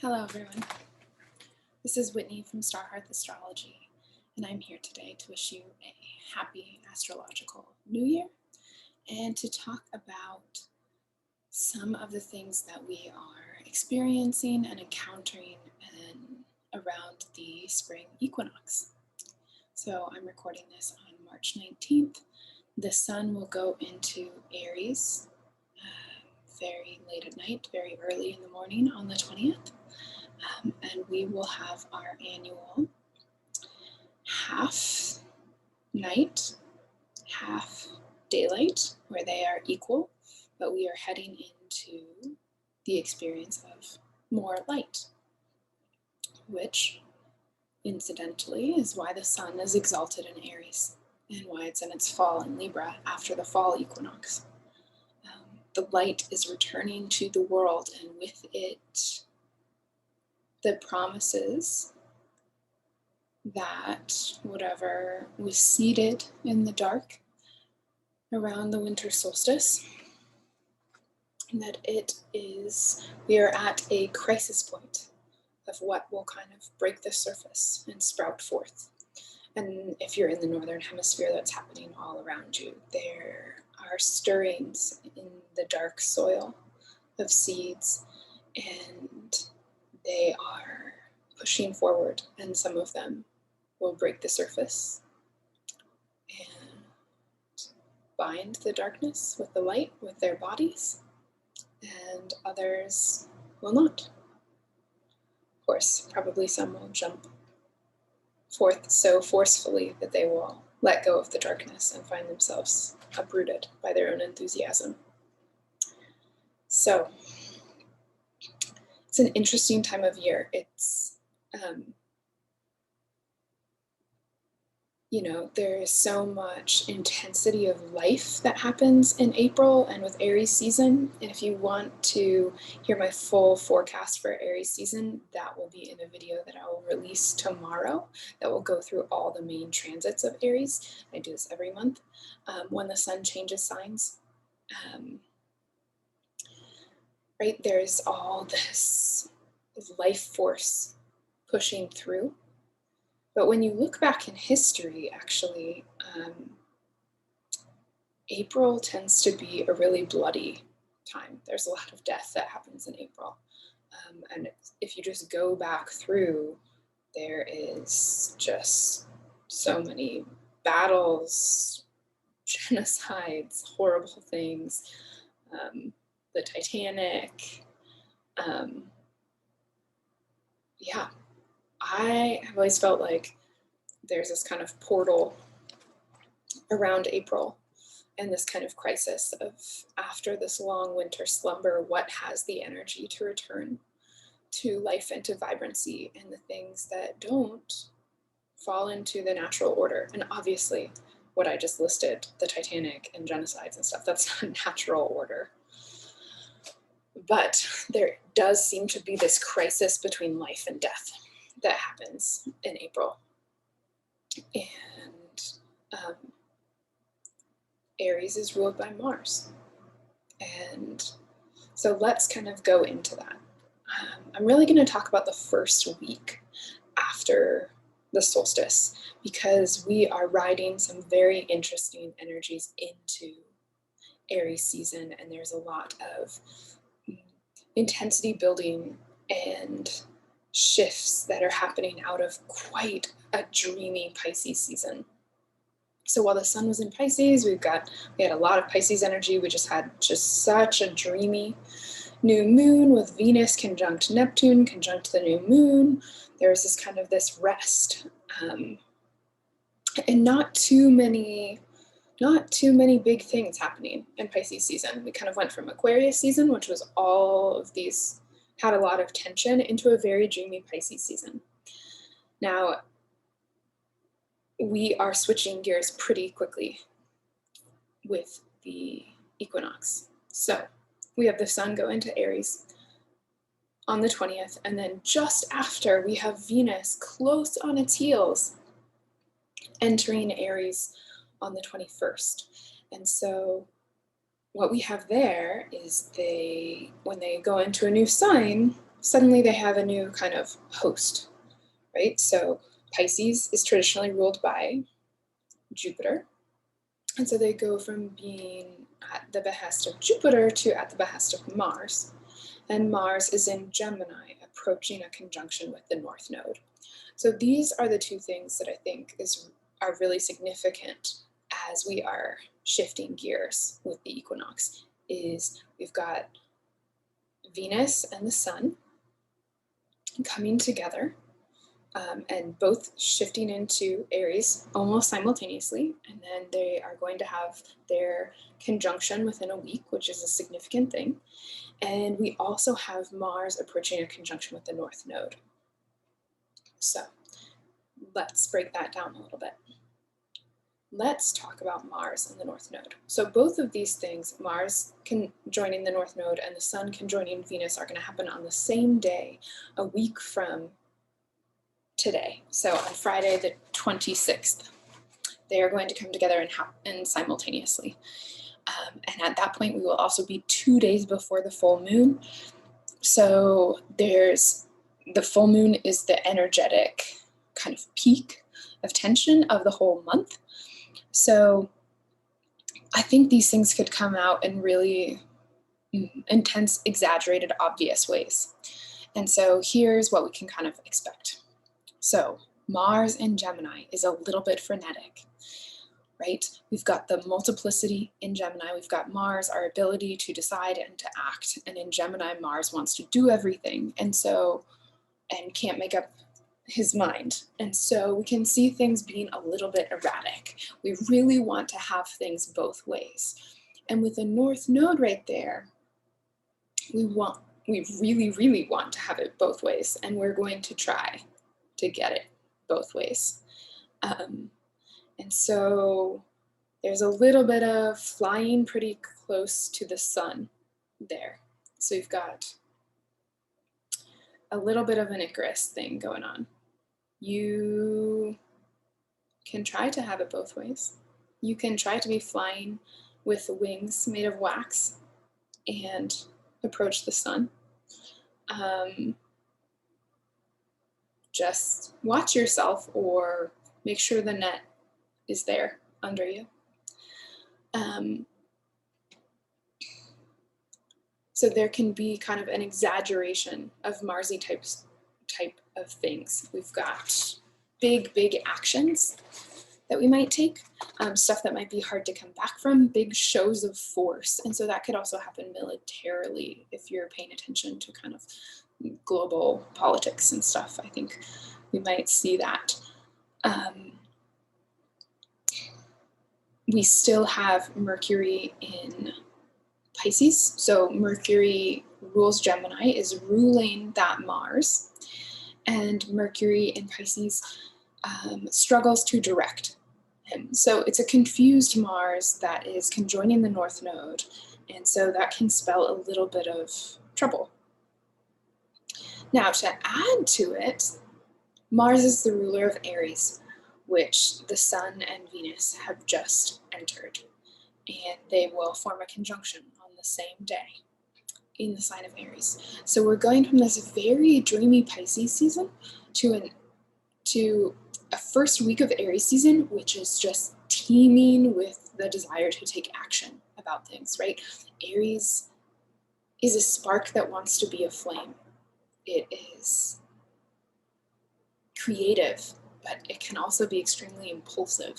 Hello everyone, this is Whitney from Starhearth Astrology, and I'm here today to wish you a happy astrological new year and to talk about some of the things that we are experiencing and encountering around the spring equinox. So I'm recording this on March 19th. The sun will go into Aries very late at night, very early in the morning on the 20th. And we will have our annual half night, half daylight, where they are equal, but we are heading into the experience of more light, which incidentally is why the sun is exalted in Aries and why it's in its fall in Libra after the fall equinox. The light is returning to the world, and with it, the promises that whatever was seeded in the dark around the winter solstice, that we are at a crisis point of what will kind of break the surface and sprout forth. And if you're in the northern hemisphere, that's happening all around you. There are stirrings in the dark soil of seeds, and they are pushing forward, and some of them will break the surface and bind the darkness with the light with their bodies, and others will not. Of course, probably some will jump forth so forcefully that they will let go of the darkness and find themselves uprooted by their own enthusiasm. So it's an interesting time of year. It's there is so much intensity of life that happens in April and with Aries season. And if you want to hear my full forecast for Aries season, that will be in a video that I will release tomorrow that will go through all the main transits of Aries. I do this every month when the sun changes signs. Right, there's all this life force pushing through. But when you look back in history, actually, April tends to be a really bloody time. There's a lot of death that happens in April. And if you just go back through, there is just so many battles, genocides, horrible things, the Titanic. I have always felt like there's this kind of portal around April and this kind of crisis of, after this long winter slumber, what has the energy to return to life and to vibrancy, and the things that don't fall into the natural order. And obviously what I just listed, the Titanic and genocides and stuff, that's not natural order. But there does seem to be this crisis between life and death that happens in April. And Aries is ruled by Mars. And so let's kind of go into that. I'm really going to talk about the first week after the solstice, because we are riding some very interesting energies into Aries season, and there's a lot of intensity building and shifts that are happening out of quite a dreamy Pisces season. So while the sun was in Pisces, we had a lot of Pisces energy. We just had such a dreamy new moon with Venus conjunct Neptune, conjunct the new moon. There was this rest, and not too many big things happening in Pisces season. We kind of went from Aquarius season, which was all of these, had a lot of tension, into a very dreamy Pisces season. Now, we are switching gears pretty quickly with the equinox. So we have the sun go into Aries on the 20th, and then just after we have Venus close on its heels entering Aries on the 21st. And so what we have there is when they go into a new sign, suddenly they have a new kind of host, right? So Pisces is traditionally ruled by Jupiter. And so they go from being at the behest of Jupiter to at the behest of Mars. And Mars is in Gemini, approaching a conjunction with the North Node. So these are the two things that I think are really significant as we are shifting gears with the equinox. Is we've got Venus and the Sun coming together, and both shifting into Aries almost simultaneously, and then they are going to have their conjunction within a week, which is a significant thing. And we also have Mars approaching a conjunction with the North Node. So let's break that down a little bit. Let's talk about Mars and the North Node. So both of these things, Mars joining the North Node and the Sun conjoining Venus, are going to happen on the same day, a week from today. So on Friday the 26th, they are going to come together and simultaneously. And at that point, we will also be 2 days before the full moon. So the full moon is the energetic kind of peak of tension of the whole month. So I think these things could come out in really intense, exaggerated, obvious ways. And so here's what we can kind of expect. So Mars in Gemini is a little bit frenetic, right? We've got the multiplicity in Gemini. We've got Mars, our ability to decide and to act. And in Gemini, Mars wants to do everything and can't make up his mind. And so we can see things being a little bit erratic. We really want to have things both ways. And with the North Node right there, we really, really want to have it both ways. And we're going to try to get it both ways. And so there's a little bit of flying pretty close to the sun there. So you've got a little bit of an Icarus thing going on. You can try to have it both ways. You can try to be flying with wings made of wax and approach the sun. Just watch yourself or make sure the net is there under you. So there can be kind of an exaggeration of Marsy type of things. We've got big actions that we might take, stuff that might be hard to come back from, big shows of force. And so that could also happen militarily if you're paying attention to kind of global politics and stuff. I think we might see that. We still have Mercury in Pisces. So Mercury rules Gemini, is ruling that Mars. And Mercury in Pisces struggles to direct him. So it's a confused Mars that is conjoining the North Node. And so that can spell a little bit of trouble. Now, to add to it, Mars is the ruler of Aries, which the Sun and Venus have just entered. And they will form a conjunction on the same day in the sign of Aries. So we're going from this very dreamy Pisces season to a first week of Aries season, which is just teeming with the desire to take action about things, right? Aries is a spark that wants to be a flame. It is creative, but it can also be extremely impulsive.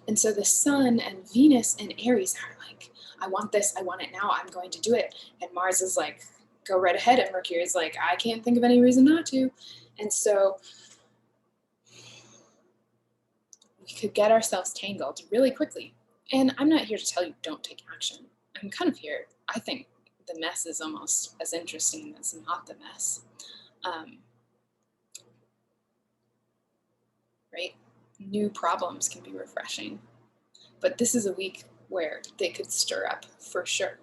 And so the Sun and Venus and Aries are like, I want this, I want it now, I'm going to do it. And Mars is like, go right ahead. And Mercury is like, I can't think of any reason not to. And so we could get ourselves tangled really quickly. And I'm not here to tell you don't take action. I'm kind of here, I think the mess is almost as interesting as not the mess. Right? New problems can be refreshing. But this is a week where they could stir up for sure.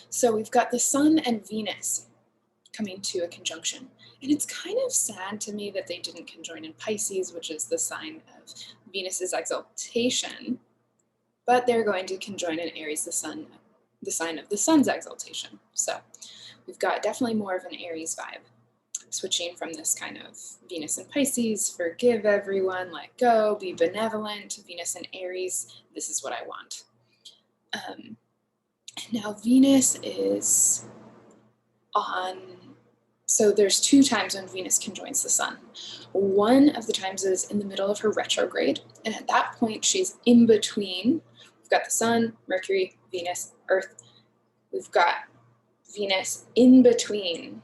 So we've got the Sun and Venus coming to a conjunction. And it's kind of sad to me that they didn't conjoin in Pisces, which is the sign of Venus's exaltation, but they're going to conjoin in Aries, the sign of the Sun's exaltation. So we've got definitely more of an Aries vibe switching from this kind of Venus in Pisces, forgive everyone, let go, be benevolent, to Venus in Aries, this is what I want. Now Venus is on, so there's 2 times when Venus conjoins the Sun. One of the times is in the middle of her retrograde, and at that point she's in between. We've got the Sun, Mercury, Venus, Earth. We've got Venus in between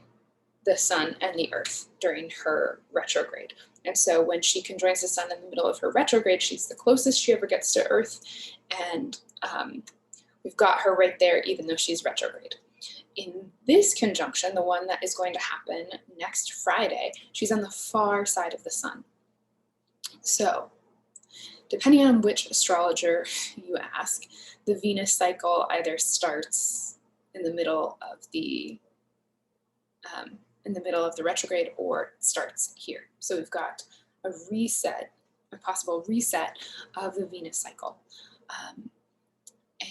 the Sun and the Earth during her retrograde. And so when she conjoins the Sun in the middle of her retrograde, she's the closest she ever gets to Earth, and we've got her right there even though she's retrograde. In this conjunction, the one that is going to happen next Friday, she's on the far side of the Sun. So depending on which astrologer you ask, the Venus cycle either starts in the middle of the retrograde or starts here. So we've got a possible reset of the Venus cycle.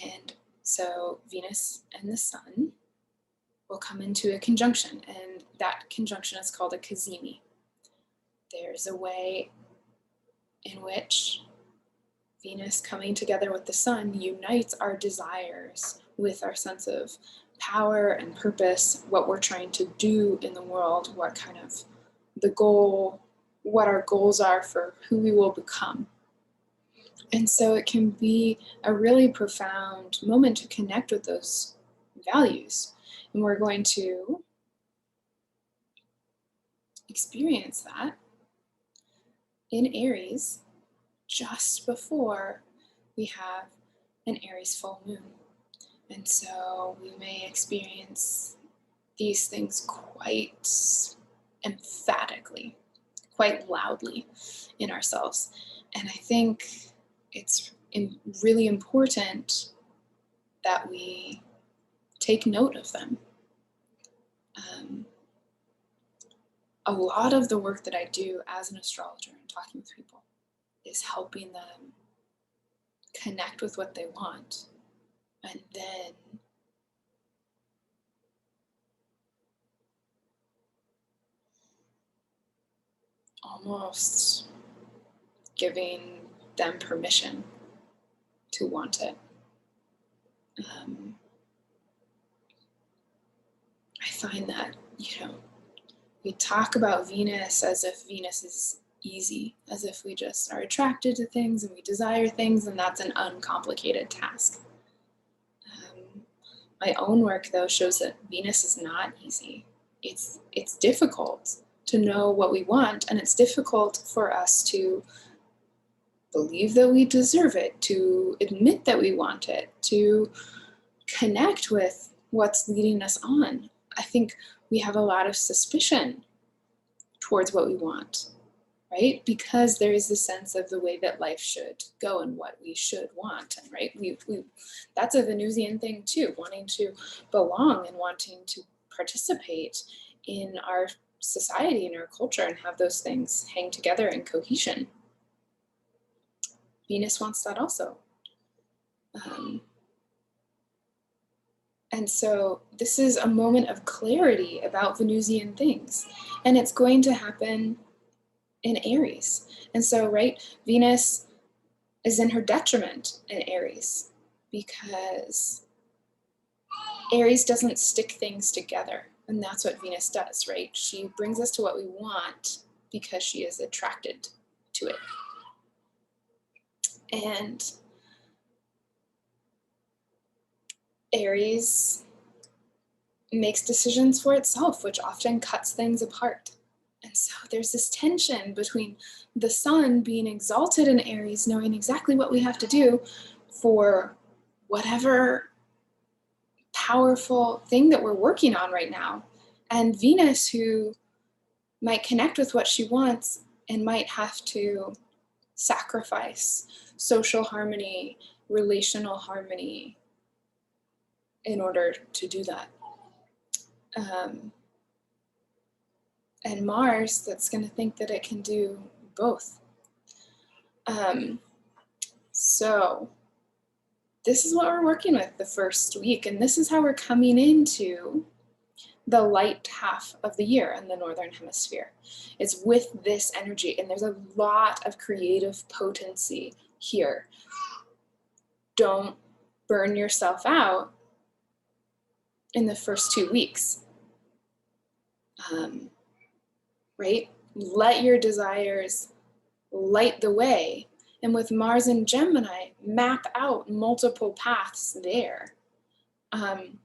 And so Venus and the Sun will come into a conjunction, and that conjunction is called a cazimi. There's a way in which Venus coming together with the Sun unites our desires with our sense of power and purpose, what we're trying to do in the world, what kind of the goal, what our goals are for who we will become. And so it can be a really profound moment to connect with those values. And we're going to experience that in Aries just before we have an Aries full moon. And so we may experience these things quite emphatically, quite loudly in ourselves. And I think it's really important that we take note of them. A lot of the work that I do as an astrologer and talking with people is helping them connect with what they want, and then almost giving them permission to want it. I find that, we talk about Venus as if Venus is easy, as if we just are attracted to things and we desire things, and that's an uncomplicated task. My own work, though, shows that Venus is not easy. It's difficult to know what we want, and it's difficult for us to believe that we deserve it, to admit that we want it, to connect with what's leading us on. I think we have a lot of suspicion towards what we want, right? Because there is this sense of the way that life should go and what we should want, and right? That's a Venusian thing too, wanting to belong and wanting to participate in our society and our culture and have those things hang together in cohesion. Venus wants that also. And so this is a moment of clarity about Venusian things, and it's going to happen in Aries. And so, right, Venus is in her detriment in Aries because Aries doesn't stick things together, and that's what Venus does, right? She brings us to what we want because she is attracted to it. And Aries makes decisions for itself, which often cuts things apart. And so there's this tension between the Sun being exalted in Aries, knowing exactly what we have to do for whatever powerful thing that we're working on right now, and Venus, who might connect with what she wants and might have to sacrifice social harmony, relational harmony in order to do that. And Mars, that's going to think that it can do both. So this is what we're working with the first week, and this is how we're coming into the light half of the year in the Northern Hemisphere. It's with this energy, and there's a lot of creative potency here. Don't burn yourself out in the first 2 weeks, right? Let your desires light the way. And with Mars and Gemini, map out multiple paths there. And,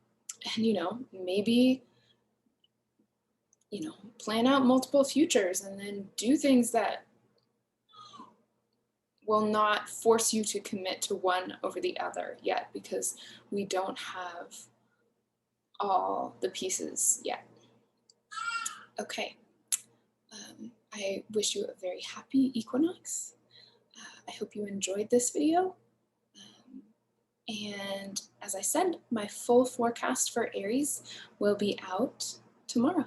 maybe, plan out multiple futures and then do things that will not force you to commit to one over the other yet, because we don't have all the pieces yet. Okay. I wish you a very happy equinox. I hope you enjoyed this video. And as I said, my full forecast for Aries will be out tomorrow.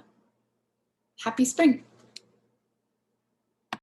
Happy spring.